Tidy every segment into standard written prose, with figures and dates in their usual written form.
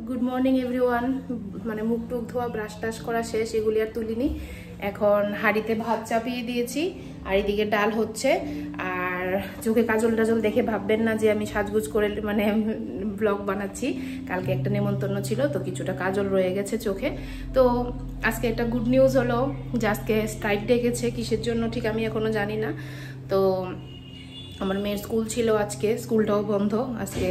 Good morning everyone. মানে মুখ টুক ধোয়া ব্রাশ টাশ করা শেষ, এগুলি আর তুলিনি। এখন হাঁড়িতে ভাত চাপিয়ে দিয়েছি আর এদিকে ডাল হচ্ছে। আর চোখে কাজল টাজল দেখে ভাববেন না যে আমি সাজগুজ করে মানে ব্লগ বানাচ্ছি। কালকে একটা নেমন্তন্ন ছিল তো কিছুটা কাজল রয়ে গেছে চোখে। তো আজকে একটা গুড নিউজ হলো যে আজকে স্ট্রাইক ডেকেছে, কিসের জন্য ঠিক আমি এখনো জানি না। তো আমার মেয়ের স্কুল ছিল আজকে, স্কুলটাও বন্ধ। আজকে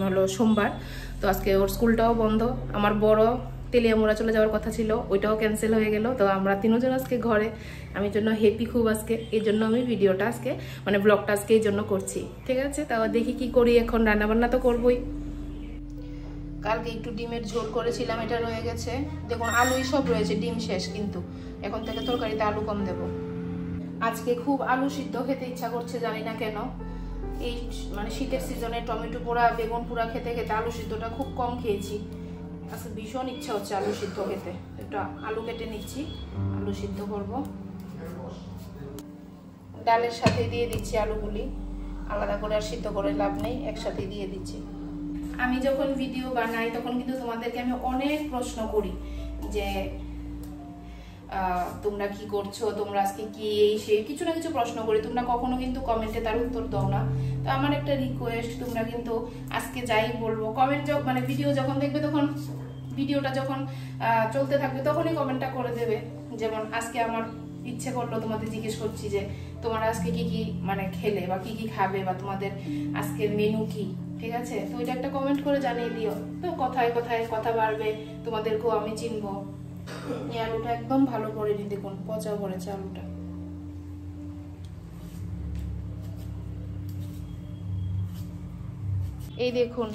হলো সোমবার, তো আজকে ওর স্কুলটাও বন্ধ। আমার বড় তেলিয়ামুড়া চলে যাওয়ার কথা ছিল, ওইটাও ক্যান্সেল হয়ে গেল। তো আমরা তিনজন আজকে ঘরে, আমি জন্য হ্যাপি খুব আজকে। এই জন্য আমি ভিডিওটা আজকে মানে ব্লগটা আজকে এই জন্য করছি, ঠিক আছে। তাও দেখি কি করি, এখন রান্নাবান্না তো করবোই। কালকে একটু ডিমের ঝোল করেছিলাম, এটা রয়ে গেছে। দেখুন আলুই সব রয়েছে, ডিম শেষ, কিন্তু এখন থেকে তরকারিতে আলু কম দেব। আজকে খুব আলু সিদ্ধ খেতে ইচ্ছা করছে, জানি না কেন। এই মানে শীতের সিজনে টমেটো পোড়া বেগুন পোড়া খেতে খেতে আলু সিদ্ধটা খুব কম খেয়েছি। আজকে ভীষণ ইচ্ছা হচ্ছে আলু সিদ্ধ খেতে। একটু আলু কেটে নিচ্ছি, আলু সিদ্ধ করব। ডালের সাথে দিয়ে দিচ্ছি আলুগুলি, আলাদা করে আর সিদ্ধ করে লাভ নেই, একসাথে দিয়ে দিচ্ছি। আমি যখন ভিডিও বানাই তখন কিন্তু তোমাদেরকে আমি অনেক প্রশ্ন করি যে তোমরা কি করছো, তোমরা আজকে কি এই সেই কিছু না কিছু প্রশ্ন করি, তোমরা কখনো কিন্তু কমেন্টে তার উত্তর দাও না। তো আমার একটা রিকোয়েস্ট, তোমরা কিন্তু আজকে যাই বলবো কমেন্ট মানে ভিডিও যখন দেখবে তখন ভিডিওটা যখন চলতে থাকবে তখনই কমেন্টটা করে দেবে। যেমন আজকে আমার ইচ্ছে করলো তোমাদের জিজ্ঞেস করছি যে তোমরা আজকে কি কি মানে খেলে বা কি কি খাবে বা তোমাদের আজকের মেনু কি, ঠিক আছে। তো এটা একটা কমেন্ট করে জানিয়ে দিও, তো কথায় কথায় কথা বাড়বে, তোমাদেরকেও আমি চিনবো। এই আলুটা একদম ভালো করে নি, দেখুন পচা পড়েছে আলুটা। এই দেখুন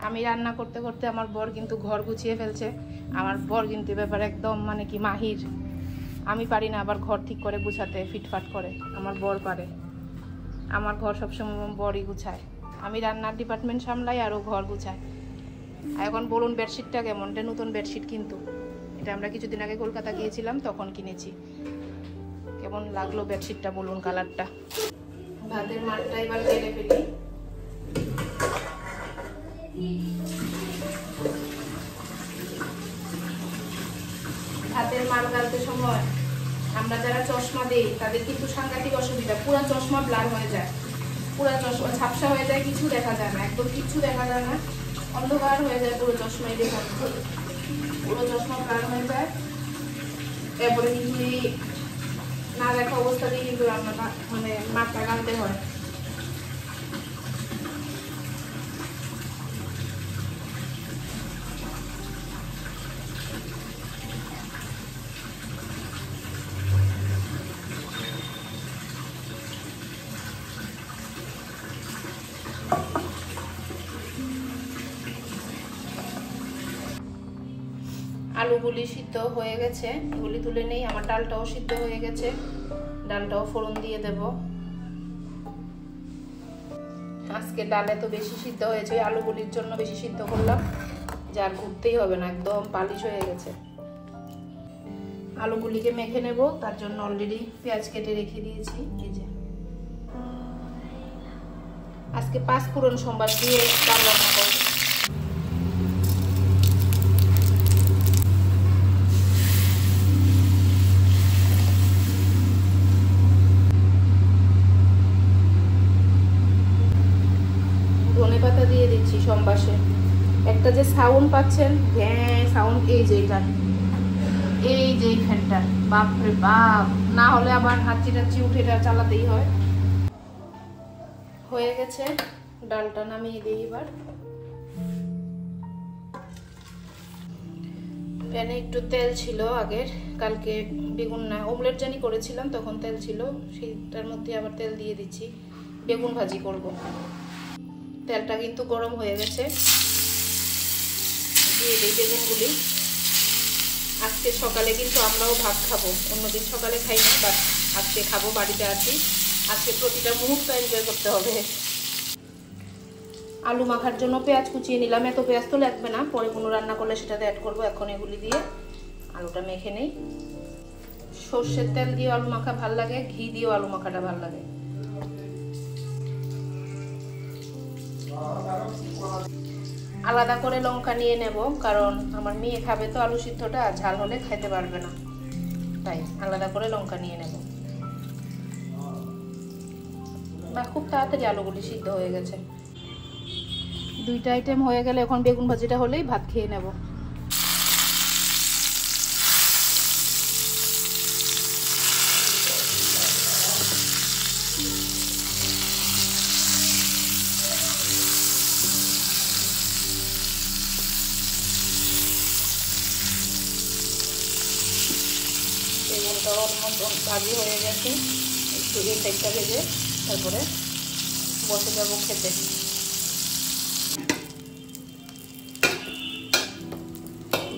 আমি রান্না করতে করতে আমার বর কিন্তু ঘর গুছিয়ে ফেলছে। আমার বর কিন্তু ব্যাপার একদম মানে কি মাহির। আমি পারি না আবার ঘর ঠিক করে গুছাতে, ফিটফাট করে। আমার বর পারে, আমার ঘর সবসময় বরই গুছায়। আমি রান্নার ডিপার্টমেন্ট সামলাই আর ও ঘর গুছায়। এখন বলুন বেডশিটটা কেমন, এটা নতুন বেডশিট কিন্তু, এটা আমরা কিছুদিন আগে কলকাতা গিয়েছিলাম তখন কিনেছি। কেমন লাগলো বেডশিটটা বলুন, কালারটা। ভাতের মারটা এবার ফেলে ফেলি। ভাতের মার গালতে সময় আমরা যারা চশমা দিই তাদের কিন্তু সাংঘাতিক অসুবিধা, পুরো চশমা ব্লার হয়ে যায়, পুরো চশমা ঝাপসা হয়ে যায়, কিছু দেখা যায় না, একদম কিছু দেখা যায় না, অন্ধকার হয়ে যায় পুরো চশমায়। দেখুন পুরো চশমা ব্লার হয়ে যায়। এরপরে কিন্তু এই না দেখা অবস্থাতেই কিন্তু রান্নাটা মানে মাঠটা গালতে হয়। আলুগুলি সিদ্ধ হয়ে গেছে, এগুলি তুলে নেই। আমার ডালটাও সিদ্ধ হয়ে গেছে, ডালটাও ফোড়ন দিয়ে দেব। আজকে ডালে তো বেশি সিদ্ধ হয়েছে, আলুগুলির জন্য বেশি সিদ্ধ করলাম, যার ঘুরতেই হবে না, একদম পালিশ হয়ে গেছে। আলুগুলিকে মেখে নেব, তার জন্য অলরেডি পেঁয়াজ কেটে রেখে দিয়েছি। এই যে আজকে 5 ফোড়ন সোমবার দিয়ে ডাল রান্না করব। ধনেপাতা দিয়ে দিচ্ছি সম্বাসে। একটা যে সাউন্ড পাচ্ছেন হ্যাঁ সাউন্ড, এই যে এটা, এই যে ফ্যানটা, বাপরে বাপ, না হলে আবার হাঁচি টাচি উঠে এটা চালাতেই হয়। হয়ে গেছে, ডালটা নামিয়ে দিই এবার। প্যানে একটু তেল ছিল আগের, কালকে বেগুন না অমলেট জানি করেছিলাম তখন তেল ছিল, সেইটার মধ্যে আবার তেল দিয়ে দিচ্ছি, বেগুন ভাজি করব। তেলটা কিন্তু গরম হয়ে গেছে, দিয়ে দিই বেগুনগুলি। আজকে সকালে কিন্তু আমরাও ভাত খাবো, অন্যদিন সকালে খাই না, বাট আজকে খাবো, বাড়িতে আছি। আজকে প্রতিটা মুহূর্ত এনজয় করতে হবে। আলু মাখার জন্য পেঁয়াজ কুচিয়ে নিলাম, এত পেঁয়াজ তো লাগবে না, পরে কোনো রান্না করলে সেটাতে অ্যাড করবো। এখন এগুলি দিয়ে আলুটা মেখে নেই। সর্ষের তেল দিয়ে আলু মাখা ভাল লাগে, ঘি দিয়েও আলু মাখাটা ভাল লাগে। আলাদা করে লঙ্কা নিয়ে নেব, কারণ আমার মেয়ে খাবে তো আলু সিদ্ধটা, ঝাল হলে খেতে পারবে না, তাই আলাদা করে লঙ্কা নিয়ে নেব। বা খুব তাড়াতাড়ি আলুগুলি সিদ্ধ হয়ে গেছে। দুইটা আইটেম হয়ে গেলে এখন বেগুন ভাজিটা হলেই ভাত খেয়ে নেব। বেগুনটা অলমোস্ট ভাজি হয়ে গেছে, একটু এই সাইডটা ভেজে তারপরে বসে যাব খেতে।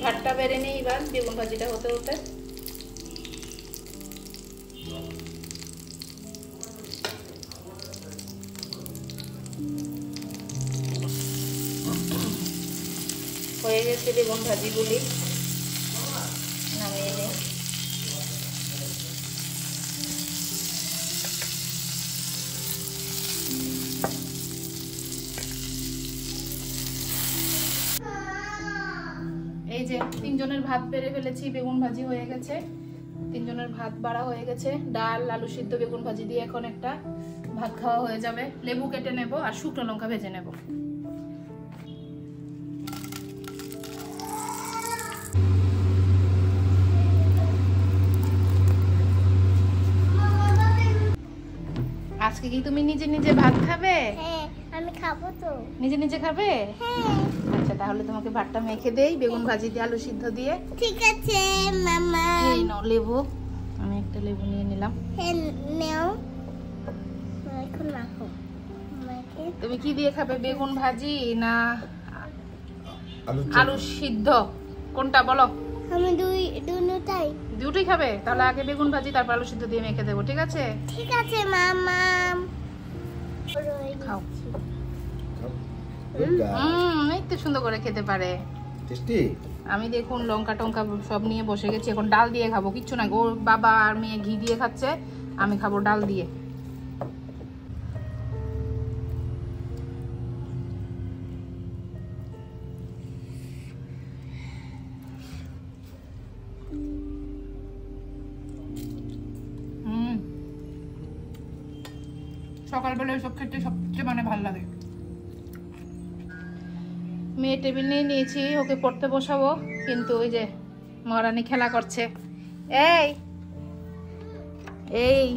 ভাতটা বেড়ে নেই এবার বেগুন ভাজিটা হতে হতে। হয়ে গেছে বেগুন ভাজিগুলি, নামিয়ে নিই। এই যে 3 জনের ভাত বেড়ে ফেলেছি, বেগুন ভাজি হয়ে গেছে, 3 জনের ভাত বাড়া হয়ে গেছে। ডাল, আলু সিদ্ধ, বেগুন ভাজি দিয়ে এখন একটা ভাত খাওয়া হয়ে যাবে। লেবু কেটে নেব আর শুকনো লঙ্কা ভেজে নেব। আজকে কি তুমি নিজে নিজে ভাত খাবে? হ্যাঁ, আমি খাবো তো। নিজে নিজে খাবে? হ্যাঁ। আচ্ছা, তাহলে তোমাকে ভাতটা মেখে দেই বেগুন ভাজি দিয়ে আলু সিদ্ধ দিয়ে। ঠিক আছে মামা। এই নাও লেবু, আমি একটা লেবু নিয়ে নিলাম। হ্যাঁ নাও, এখন রাখো। তুমি কি দিয়ে খাবে, বেগুন ভাজি না আলু সিদ্ধ, কোনটা বলো? আমি দুটোই। দুটোই খাবে? তাহলে আগে বেগুন ভাজি তারপর আলু সিদ্ধ দিয়ে মেখে দেবো, ঠিক আছে? ঠিক আছে মামা, খাও। এই তো সুন্দর করে খেতে পারে। টেস্টি। আমি দেখুন লঙ্কা টঙ্কা সব নিয়ে বসে গেছি, এখন ডাল দিয়ে খাবো। কিচ্ছু না, ওর বাবা আর মেয়ে ঘি দিয়ে খাচ্ছে, আমি খাবো ডাল দিয়ে। সকালবেলা এসব খেতে সবচেয়ে ভালো লাগে। মেয়ে টেবিল নিয়ে নিয়েছি, ওকে পড়তে বসাবো, কিন্তু ওই যে মহারানী খেলা করছে। এই এই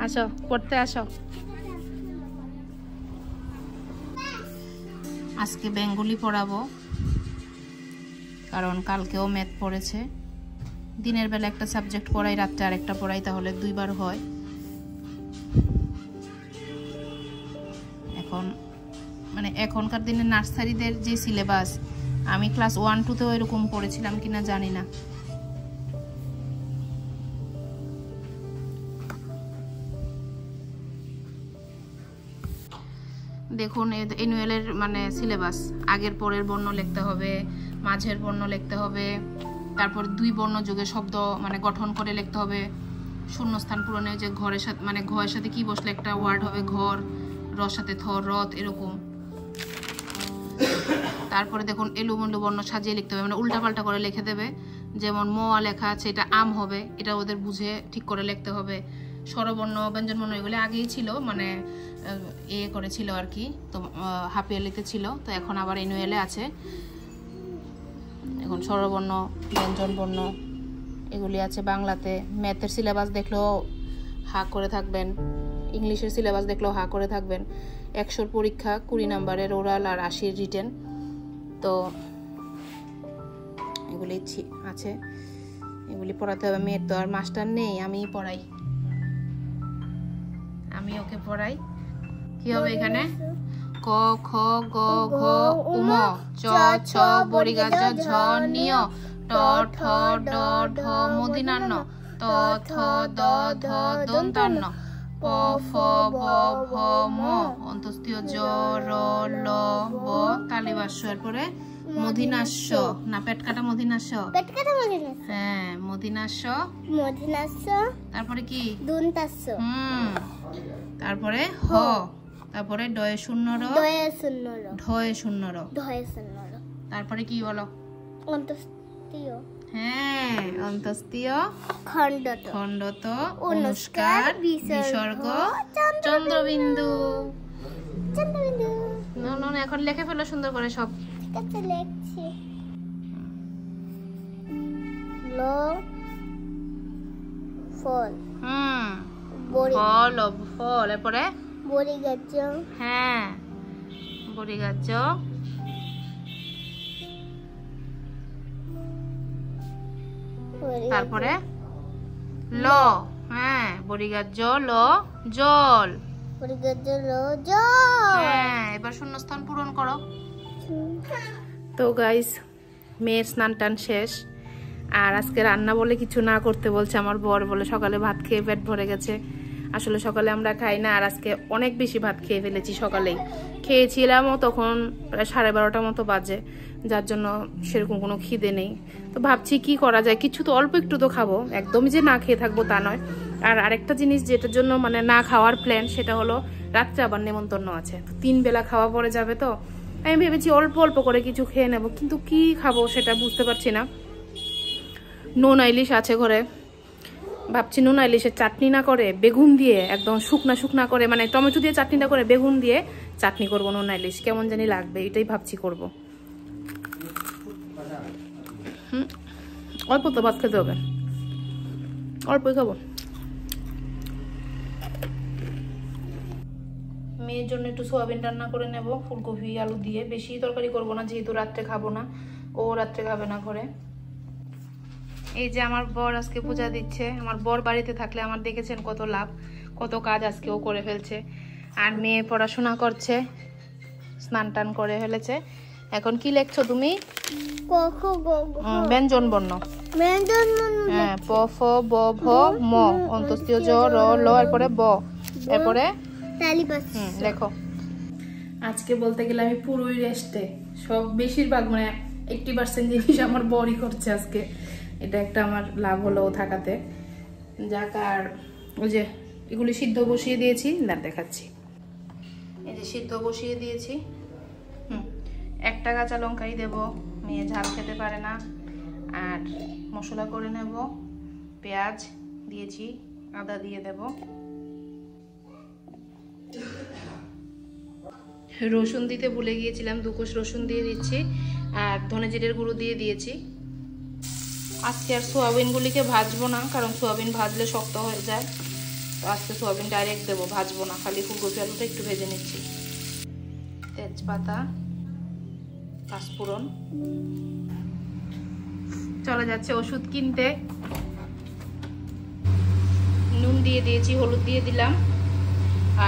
আসো, পড়তে আসো। আজকে বেঙ্গলি পড়াবো, কারণ কালকেও ম্যাথ পড়েছে। দিনের বেলা একটা সাবজেক্ট পড়াই, রাত্রে আরেকটা পড়াই, তাহলে 2 বার হয়। এখন মানে এখনকার দিনে নার্সারিদের যে সিলেবাস, আমি ক্লাস 1-2তেও এরকম পড়েছিলাম কিনা জানি না। দেখুন অ্যানুয়ালের মানে সিলেবাস, আগের পরের বর্ণ লিখতে হবে, মাঝের বর্ণ লিখতে হবে, তারপর 2 বর্ণ যোগে শব্দ মানে গঠন করে লিখতে হবে, শূন্যস্থান পূরণে যে ঘরের সাথে মানে ঘরের সাথে কি বসলে একটা ওয়ার্ড হবে, ঘর, রর সাথে থ, রথ, এরকম। তারপরে দেখুন এলোমেলো বর্ণ সাজিয়ে লিখতে হবে, মানে উল্টাপাল্টা করে লিখে দেবে। যেমন ম লেখা আছে, এটা আম হবে, এটা ওদের বুঝে ঠিক করে লিখতে হবে। স্বরবর্ণ, ব্যঞ্জনবর্ণ এগুলো আগেই ছিল, মানে করেছিল আর কি, তো হাফ ইয়ারলিতে ছিল, তো এখন আবার অ্যানুয়ালে আছে। এখন স্বরবর্ণ, ব্যঞ্জনবর্ণ এগুলি আছে বাংলাতে। ম্যাথের সিলেবাস দেখলেও হা করে থাকবেন, ইংলিশের সিলেবাস দেখলেও হা করে থাকবেন। 100 পরীক্ষা, 20 নম্বরের ওরাল আর 80 রিটেন, তো এগুলি আছে, এগুলি পড়াতে হবে। মেয়ের তো আর মাস্টার নেই, আমিই পড়াই, আমি ওকে পড়াই। কি হবে এখানে? ক খ গ ঘ উম চ ছ বরিগাজ ঝ নিয় ট ঠ ড ঢ মূর্ধন্য ত থ দ ধ দন্তান্ন প ফ ব ভ ম অন্তস্থীয় জ র ল ব তালিবাস্য, এরপরে মধিনাস্য না পেটকাটা মধিনাস্য, হ্যাঁ মধিনাস্য, তারপরে কি দন্তাস্য, তারপরে হ, তারপরে ডয়ে শূন্য র, দয়ে শূন্য র, ঢয়ে শূন্য র, ধয়ে শূন্য র, তারপরে কি বলো? অন্তস্তীয়, হ্যাঁ, অন্তস্তীয় খণ্ডত, খণ্ডত, অনুষ্কার, অনুষ্কার, বিসর্গ, চন্দ্রবিন্দু। চন্দ্রবিন্দু। না এখন লিখে ফেলো সুন্দর করে সব। ঠিক আছে, লিখছি। ল, ফল, বড়ি, ফল, ফল, এরপরে বড়ি গাছ, হ্যাঁ, বড়ি গাছ, তারপরে ল, হ্যাঁ, বড়ি গাছ, ল, জল, বড়ি গাছ, ল, জল। হ্যাঁ, এবার শূন্যস্থান পূরণ করো। তো গাইস, মেয়ের স্নান টান শেষ, আর আজকে রান্না বলে কিছু না করতে বলছে আমার বর, বলে সকালে ভাত খেয়ে পেট ভরে গেছে। আসলে সকালে আমরা খাই না, আর আজকে অনেক বেশি ভাত খেয়ে ফেলেছি। সকালেই খেয়েছিলামও, তখন প্রায় 12:30 মতো বাজে, যার জন্য সেরকম কোনো খিদে নেই। তো ভাবছি কি করা যায়, কিছু তো অল্প একটু তো খাবো, একদমই যে না খেয়ে থাকবো তা নয়। আর আরেকটা জিনিস যেটার জন্য মানে না খাওয়ার প্ল্যান, সেটা হলো রাত্রে আবার নেমন্তন্ন আছে, 3 বেলা খাওয়া পড়ে যাবে। তো আমি ভেবেছি অল্প অল্প করে কিছু খেয়ে নেব, কিন্তু কি খাবো সেটা বুঝতে পারছি না। নোনা ইলিশ আছে ঘরে, ভাবছি নোনা ইলিশের চাটনি না করে বেগুন দিয়ে একদম শুকনা শুকনা করে, মানে টমেটো দিয়ে চাটনিটা করে বেগুন দিয়ে চাটনি করবো নোনা ইলিশ, কেমন জানি লাগবে, এটাই ভাবছি করব। অল্প তো ভাত খেতে হবে, অল্পই খাবো। মেয়ের জন্য একটু সোয়াবিন রান্না করে নেব, ফুলকপি আলু দিয়ে, বেশি তরকারি করব না, যেহেতু রাত্রে খাবো না, ও রাত্রে খাবে না ঘরে। এই যে আমার বর আজকে পূজা দিচ্ছে। আমার বর বাড়িতে থাকলে আমার দেখেছেন কত লাভ, কত কাজ আজকে ও করে ফেলছে। আর মেয়ে পড়াশোনা করছে, স্নান টান করে ফেলেছে। এখন কি লেখছো তুমি? ব্যঞ্জন বর্ণ, হ্যাঁ, প ফ ব ভ ম, অন্তস্তীয় জ র ল, এরপরে ব, এরপরে লেখো। আজকে বলতে গেলে আমি পুরোই রেস্টে, সব বেশিরভাগ মানে 80% জিনিস আমার বরই করছে আজকে। এটা একটা আমার লাভ হলো ও থাকাতে। যাক, আর ওই যে এগুলি সিদ্ধ বসিয়ে দিয়েছি, না দেখাচ্ছি। এই যে সিদ্ধ বসিয়ে দিয়েছি, একটা কাঁচা লঙ্কাই দেব, মেয়ে ঝাল খেতে পারে না। আর মশলা করে নেব, পেঁয়াজ দিয়েছি, আদা দিয়ে দেব, রসুন দিতে ভুলে গিয়েছিলাম, 2 কোষ রসুন দিয়ে দিচ্ছি, আর ধনে জিরের গুঁড়ো দিয়ে দিয়েছি। আজকে আর সোয়াবিনগুলিকে ভাজবো না, কারণ সোয়াবিন ভাজলে শক্ত হয়ে যায়। তো আজকে সোয়াবিন ডাইরেক্ট দেবো, ভাজবো না, খালি ফুলকপি আলুটা একটু ভেজে নিচ্ছি। তেজপাতা, পাঁচফোড়ন, চলে যাচ্ছে ওষুধ কিনতে। নুন দিয়ে দিয়েছি, হলুদ দিয়ে দিলাম,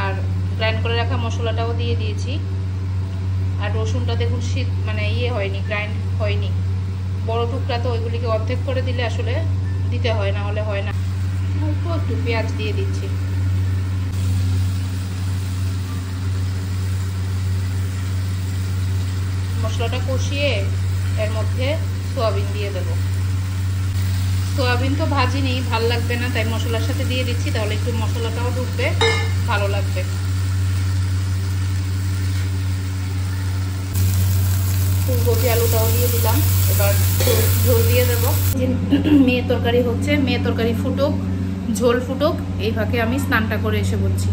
আর গ্রাইন্ড করে রাখা মশলাটাও দিয়ে দিয়েছি। আর রসুনটা দেখুন মানে হয়নি, গ্রাইন্ড হয়নি, বড় টুকরা, তো ওইগুলিকে অর্ধেক করে দিলে আসলে দিতে হয়, না হলে হয় না। অল্প একটু পেঁয়াজ দিয়ে দিচ্ছি। মশলাটা কষিয়ে এর মধ্যে সোয়াবিন দিয়ে দেব। সোয়াবিন তো ভাজিনি, ভাল লাগবে না, তাই মশলার সাথে দিয়ে দিচ্ছি, তাহলে একটু মশলাটাও ঢুকবে, ভালো লাগবে। ফুলকপি আলুটাও দিয়ে দিলাম, এবার ঝোল দিয়ে দেবো। মেয়ের তরকারি হচ্ছে, মেয়ের তরকারি ফুটুক, ঝোল ফুটুক, এই ফাঁকে আমি স্নানটা করে এসে বলছি।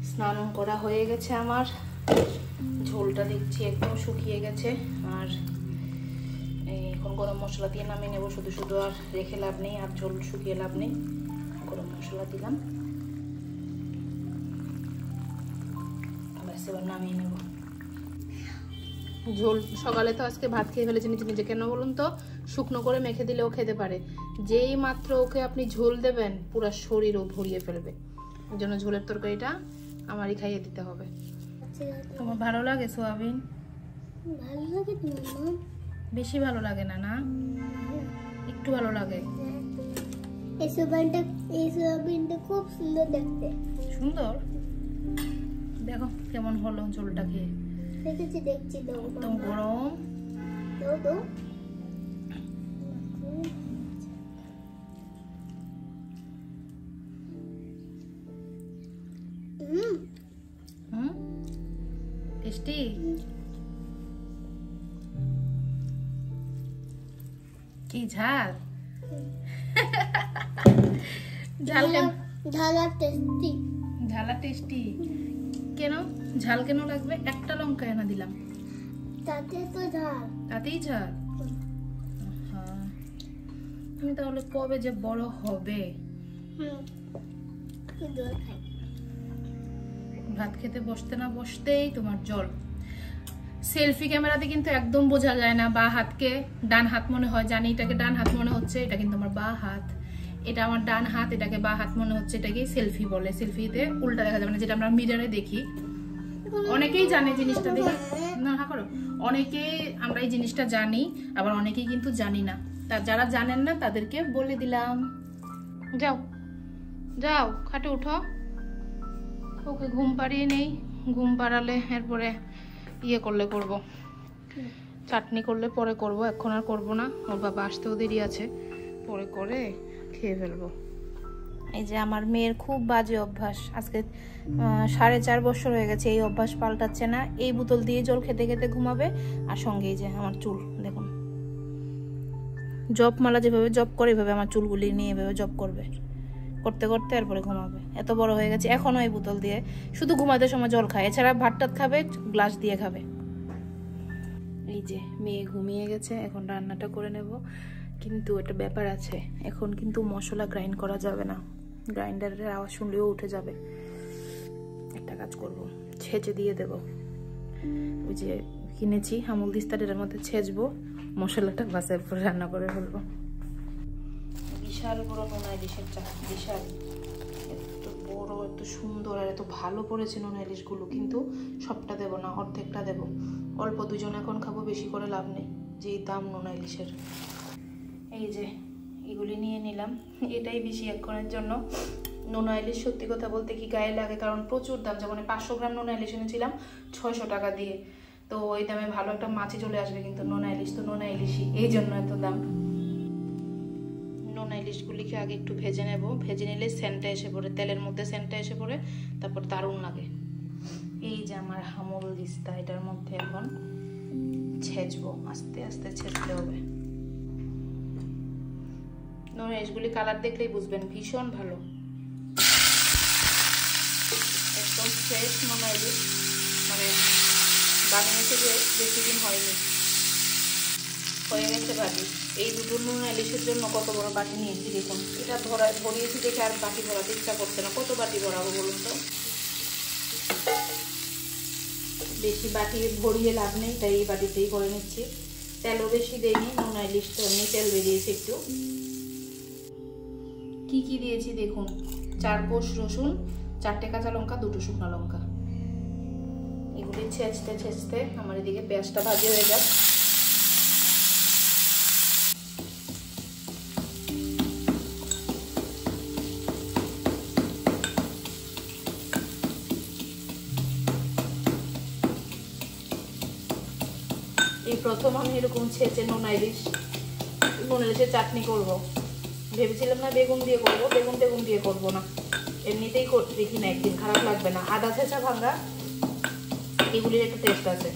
স্নান করা হয়ে গেছে আমার, ঝোলটা দেখছি একদম শুকিয়ে গেছে। আর এখন গরম মশলা দিয়ে নামিয়ে নেবো, শুধু শুধু আর রেখে লাভ নেই, আর ঝোল শুকিয়ে লাভ নেই। গরম মশলা দিলাম, এবার নামিয়ে নেব। ঝোল সকালে তো আজকে ভাত খেয়ে ফেলেছে নিজে নিজে, কেন বলুন তো? শুকনো করে মেখে দিলেও খেতে পারে, যেই মাত্র ওকে আপনি ঝোল দেবেন পুরো শরীরও ভরিয়ে ফেলবে। ওই জন্য ঝোলের তরকারিটা আমারই খাইয়ে দিতে হবে। তোমার ভালো লাগে সোয়াবিন? ভালো লাগে তো, বেশি ভালো লাগে না? না, একটু ভালো লাগে। এই সোয়াবিনটা খুব সুন্দর দেখতে। সুন্দর, দেখো কেমন হলো ঝোলটা খেয়ে। দেখছি তো গরম। কি ঝাল? ঝাল কেন? ঝালা টেস্টি। ঝালা টেস্টি কেন? ঝাল কেন লাগবে? একটা লঙ্কা এনে দিলাম, তাতে তো ঝাল। তাতেই ঝাল? তুমি তাহলে কবে যে বড় হবে? ভাত খেতে বসতে না বসতেই তোমার জল। সেলফি ক্যামেরাতে কিন্তু একদম বোঝা যায় না, বা হাতকে ডান হাত মনে হয়, জানি এটাকে ডান হাত মনে হচ্ছে, এটা কিন্তু আমার বা হাত। এটা আমার ডান হাত, এটাকে বা হাত মনে হচ্ছে, এটাকে সেলফি বলে। সেলফিতে উল্টা দেখা যাবে না, যেটা আমরা মিররে দেখি। অনেকেই জানে জিনিসটা, দেখি না করো, অনেকেই আমরা এই জিনিসটা জানি, আবার অনেকেই কিন্তু জানি না। তা যারা জানেন না তাদেরকে বলে দিলাম। যাও যাও খাটে উঠো, ওকে ঘুম পাড়িয়ে নেই। ঘুম পাড়ালে এরপরে ইয়ে করলে করব, চাটনি করলে পরে করব, এখন আর করব না। ওর বাবা আসতেও দেরি আছে, পরে করে খেয়ে ফেলবো। এই যে আমার মেয়ের খুব বাজে অভ্যাস, আজকে 4.5 বছর হয়ে গেছে এই অভ্যাস পাল্টাচ্ছে না। এই বোতল দিয়ে জল খেতে খেতে ঘুমাবে, আর সঙ্গে এই যে আমার চুল দেখুন, জপমালা যেভাবে জপ করে এভাবে আমার চুলগুলি নিয়ে এভাবে জপ করবে, করতে করতে এরপরে ঘুমাবে। এত বড় হয়ে গেছে, এখনো এই বোতল দিয়ে শুধু ঘুমাতে সময় জল খায়, এছাড়া ভাত টাত খাবে গ্লাস দিয়ে খাবে। এই যে মেয়ে ঘুমিয়ে গেছে, এখন রান্নাটা করে নেব। কিন্তু একটা ব্যাপার আছে, এখন কিন্তু মশলা গ্রাইন্ড করা যাবে না, গ্রাইন্ডারের আওয়াজ শুনলেও উঠে যাবে। একটা কাজ করব, ছেঁচে দিয়ে দেব। ওই যে কিনেছি আমুল দিস্তার মধ্যে ছেঁচবো, মশলাটা বাসার পরে রান্না করে ফেলবো। বিশাল বড় নোনা ইলিশের চাক, বিশাল, এত বড়, এত সুন্দর আর এত ভালো পড়েছে নোনা ইলিশগুলো। কিন্তু সবটা দেব না, অর্ধেকটা দেব। অল্প দুজন এখন খাবো, বেশি করে লাভ নেই, যেই দাম নোনা ইলিশের। এই যে এগুলি নিয়ে নিলাম, এটাই বেশি এক্ষণের জন্য। নোনা ইলিশ সত্যি কথা বলতে কি গায়ে লাগে, কারণ প্রচুর দাম। যেমন 500 গ্রাম নোনা ইলিশ এনেছিলাম 600 টাকা দিয়ে, তো ওই দামে ভালো একটা মাছই চলে আসবে, কিন্তু নোনা ইলিশ তো নোনা ইলিশই, এই জন্য এত দাম। নোনা ইলিশগুলিকে আগে একটু ভেজে নেব, ভেজে নিলে সেন্টটা এসে পড়ে, তেলের মধ্যে সেন্টটা এসে পড়ে, তারপর দারুণ লাগে। এই যে আমার আমুল দিস্তা, এটার মধ্যে এখন ছেঁচবো, আস্তে আস্তে ছেঁচতে হবে। নোনা ইলিশগুলি কালার দেখলেই বুঝবেন ভীষণ ভালো, একদম ফ্রেশ নোনা ইলিশ, মানে বানিয়েছে যে বেশি দিন হয়নি, হয়ে গেছে বাটি। এই দুটো নোনা ইলিশের জন্য কত বড় বাটি নিয়েছি দেখুন, এটা ভরিয়েছি দেখে আর বাটি ভরাতে ইচ্ছা করছে না। কত বাটি ভরাবো বলুন তো, বেশি বাটি ভরিয়ে লাভ নেই, তাই এই বাটিতেই করে নিচ্ছি। তেলও বেশি দেয়নি, নোনা ইলিশটা এমনি তেল বেরিয়েছে একটু। কি কি দিয়েছি দেখুন, 4 কোষ রসুন, 4টে কাঁচা লঙ্কা, 2টো শুকনো লঙ্কা। এগুলি ছেঁচতে ছেঁচতে আমার এদিকে পেঁয়াজটা ভাজি হয়ে যাক। এই প্রথম আমি এরকম ছেঁচে নোনা ইলিশের চাটনি করব। ভেবেছিলাম না বেগুন দিয়ে করবো, বেগুন দিয়ে করবো না, এমনিতেই দেখি না একদিন, খারাপ লাগবে না। আদা ছেঁচা ভাঙা এগুলির একটা টেস্ট আছে।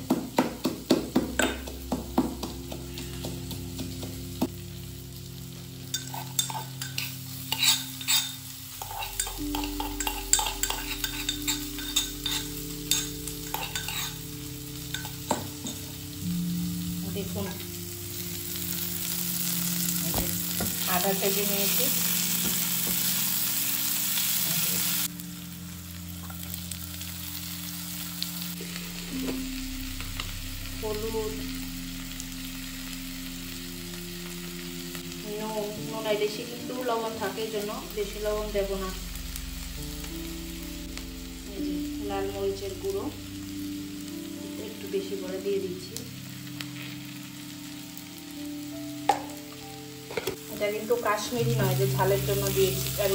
দেখুন আদা কেটে নিয়েছি, হলুদ, নোনা ইলিশে কিন্তু লবণ থাকে, এই জন্য বেশি লবণ দেব না। লাল মরিচের গুঁড়ো একটু বেশি করে দিয়ে দিচ্ছি। এটা কিন্তু কাশ্মীরি নয় যে ঝালের জন্য দিয়েছি, আর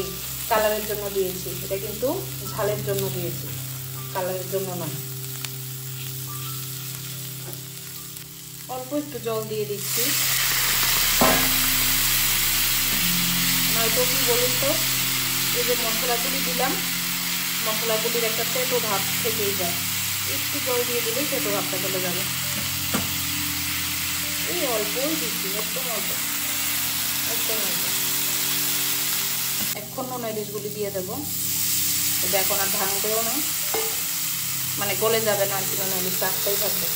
কালারের জন্য দিয়েছি, এটা কিন্তু ঝালের জন্য দিয়েছি, কালারের জন্য নয়। অল্প একটু জল দিয়ে দিচ্ছি, নয়তো কি বলুন তো, এই যে মশলাগুলি দিলাম, মশলাগুলির একটা তেতো ভাব থেকেই যায়, একটু জল দিয়ে দিলেই তেতো ভাবটা চলে যাবে। এই অল্পই দিচ্ছি, একদম অল্প। এখন নুন ইলিশগুলি দিয়ে দেবো। এটা এখন আর ভাঙবেও না, মানে গলে যাবে না আর কি, নুন ইলিশ রাখতেই থাকবে।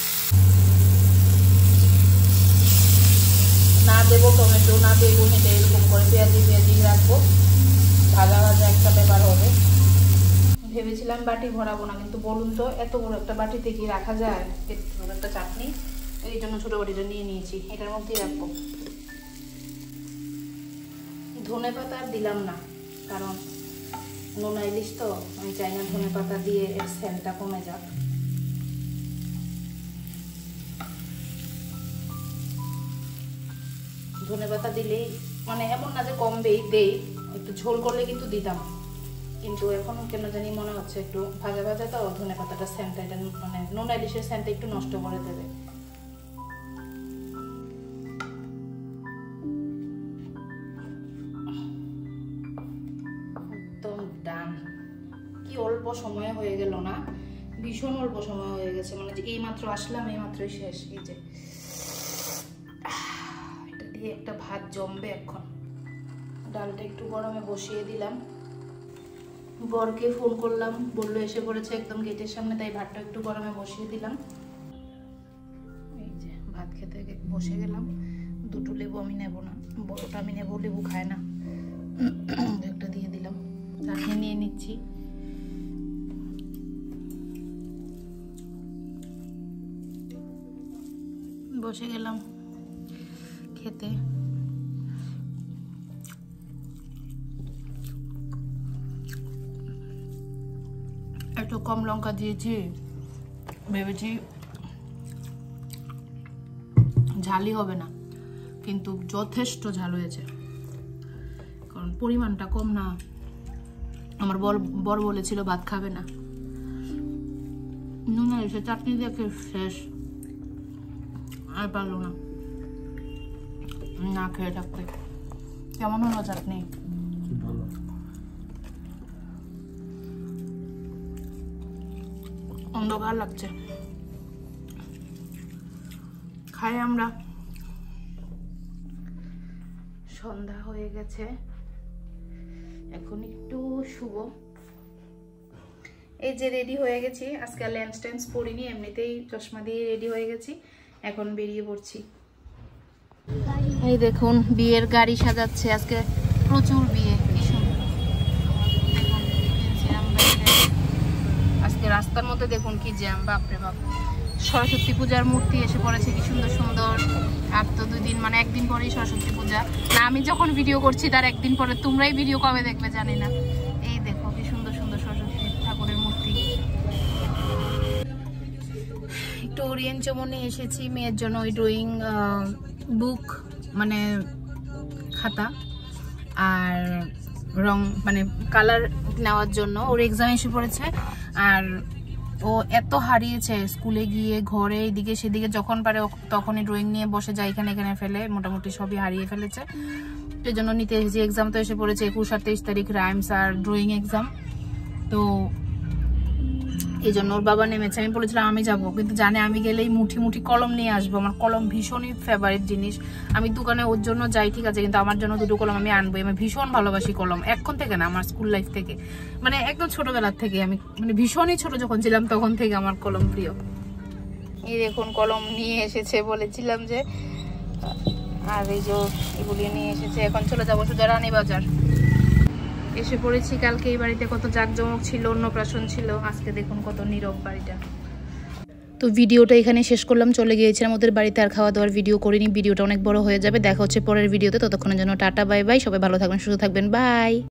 না দেবো টমেটো, না দেবো হেঁটে, এরকম করে পেঁয়াজি পেঁয়াজি রাখবো, ভাজা ভাজা একসাথে বার হবে। ভেবেছিলাম বাটি ভরাবো না, কিন্তু বলুন তো এত বড় একটা বাটিতে কি রাখা যায় একটা চাটনি? এই জন্য ছোট বাটিটা নিয়ে নিয়েছি, এটার মধ্যেই রাখবো। ধনে পাতা আর দিলাম না, কারণ নোনা ইলিশ তো, আমি চাই না ধনে পাতা দিয়ে এর সেন্টটা কমে যাক। ধনে পাতা দিলেই মানে এমন না যে কমবেই, দেই একটু ঝোল করলে কিন্তু দিতাম, কিন্তু এখন কেন জানি মনে হচ্ছে একটু ভাজা ভাজা তো ধনে পাতাটা সেন্টটা, এটা মানে নোনা ইলিশের সেন্টটা একটু নষ্ট করে দেবে। একদম ডান। কি অল্প সময় হয়ে গেল না, ভীষণ অল্প সময় হয়ে গেছে, মানে যে এই মাত্র আসলাম, এই মাত্রই শেষ। এই যে এটা দিয়ে একটা ভাত জমবে এখন। ডালটা একটু গরমে বসিয়ে দিলাম, বরকে ফোন করলাম, বললো এসে পড়েছে একদম গেটের সামনে, তাই ভাতটা একটু গরমে বসিয়ে দিলাম। এই যে ভাত খেতে বসে গেলাম। দুটো লেবু আমি নেব না, বড়টা আমি নেবো, লেবু খায় না, একটা দিয়ে দিলাম। চাটনি নিয়ে নিচ্ছি। বসে গেলাম খেতে। একটু কম লঙ্কা দিয়েছি, ভেবেছি ঝালই হবে না, কিন্তু যথেষ্ট ঝাল হয়েছে, কারণ পরিমাণটা কম না। আমার বর বলেছিল ভাত খাবে না, নুন এসে চাটনি দেখে শেষ, আর পারলো না না খেয়ে থাকতে। কেমন হলো চাটনি? অন্ধকার লাগছে, খাই আমরা। সন্ধ্যা হয়ে গেছে, এখন একটু শুভ। এই যে রেডি হয়ে গেছি, আজকে লেন্স টেন্স পরিনি, এমনিতেই চশমা দিয়ে রেডি হয়ে গেছি, এখন বেরিয়ে পড়ছি। এই দেখুন বিয়ের গাড়ি সাজাচ্ছে, আজকে প্রচুর বিয়ে, কি সুন্দর। আজকে রাস্তার মধ্যে দেখুন কি জ্যাম, বাপরে বাপ। সরস্বতী পূজার মূর্তি এসে পড়েছে, কি সুন্দর সুন্দর। আর তো 2 দিন, মানে 1 দিন পরেই সরস্বতী পূজা। না আমি যখন ভিডিও করছি তার 1 দিন পরে, তোমরাই ভিডিও কবে দেখবে জানি না। এই দেখো কি সুন্দর সুন্দর সরস্বতী ঠাকুরের মূর্তি। একটু ওরিয়েন্ট চমনে এসেছি মেয়ের জন্য, ওই ড্রয়িং বুক মানে খাতা আর রং মানে কালার নেওয়ার জন্য। ওর এক্সাম এসে পড়েছে, আর ও এত হারিয়েছে স্কুলে গিয়ে, ঘরে এদিকে সেদিকে যখন পারে তখনই ড্রয়িং নিয়ে বসে যায়, এখানে এখানে ফেলে, মোটামুটি সবই হারিয়ে ফেলেছে। সেই জন্য নিতে এসেছি। এক্সাম তো এসে পড়েছে 21 আর 23 তারিখ, রাইমস আর ড্রয়িং এক্সাম। তো এই জন্য ওর বাবা নেমেছে। আমি বলেছিলাম আমি যাব, কিন্তু জানে আমি গেলেই মুঠি মুঠি কলম নিয়ে আসবো। আমার কলম ভীষণই ফেভারিট জিনিস, আমি দোকানে ওর জন্য যাই ঠিক আছে, কিন্তু আমার জন্য 2টো কলম আমি আনবোই। আমি ভীষণ ভালোবাসি কলম, এখন থেকে না, আমার স্কুল লাইফ থেকে, মানে একদম ছোটবেলার থেকে। আমি মানে ভীষণই ছোট যখন ছিলাম তখন থেকে আমার কলম প্রিয়। এই দেখুন কলম নিয়ে এসেছে, বলেছিলাম যে, আর এই যে এগুলি নিয়ে এসেছে। এখন চলে যাবো সোজা রানীবাজার। এসে পড়েছি। কালকে এই বাড়িতে কত জাঁকজমক ছিল, অন্নপ্রাশন ছিল, আজকে দেখুন কত নীরব বাড়িটা। তো ভিডিওটা এখানে শেষ করলাম, চলে গিয়েছিলাম ওদের বাড়িতে, আর খাওয়া দাওয়ার ভিডিও করিনি, ভিডিওটা অনেক বড় হয়ে যাবে। দেখা হচ্ছে পরের ভিডিওতে, ততক্ষণের জন্য টাটা বাই বাই, সবাই ভালো থাকবেন, সুস্থ থাকবেন, বাই।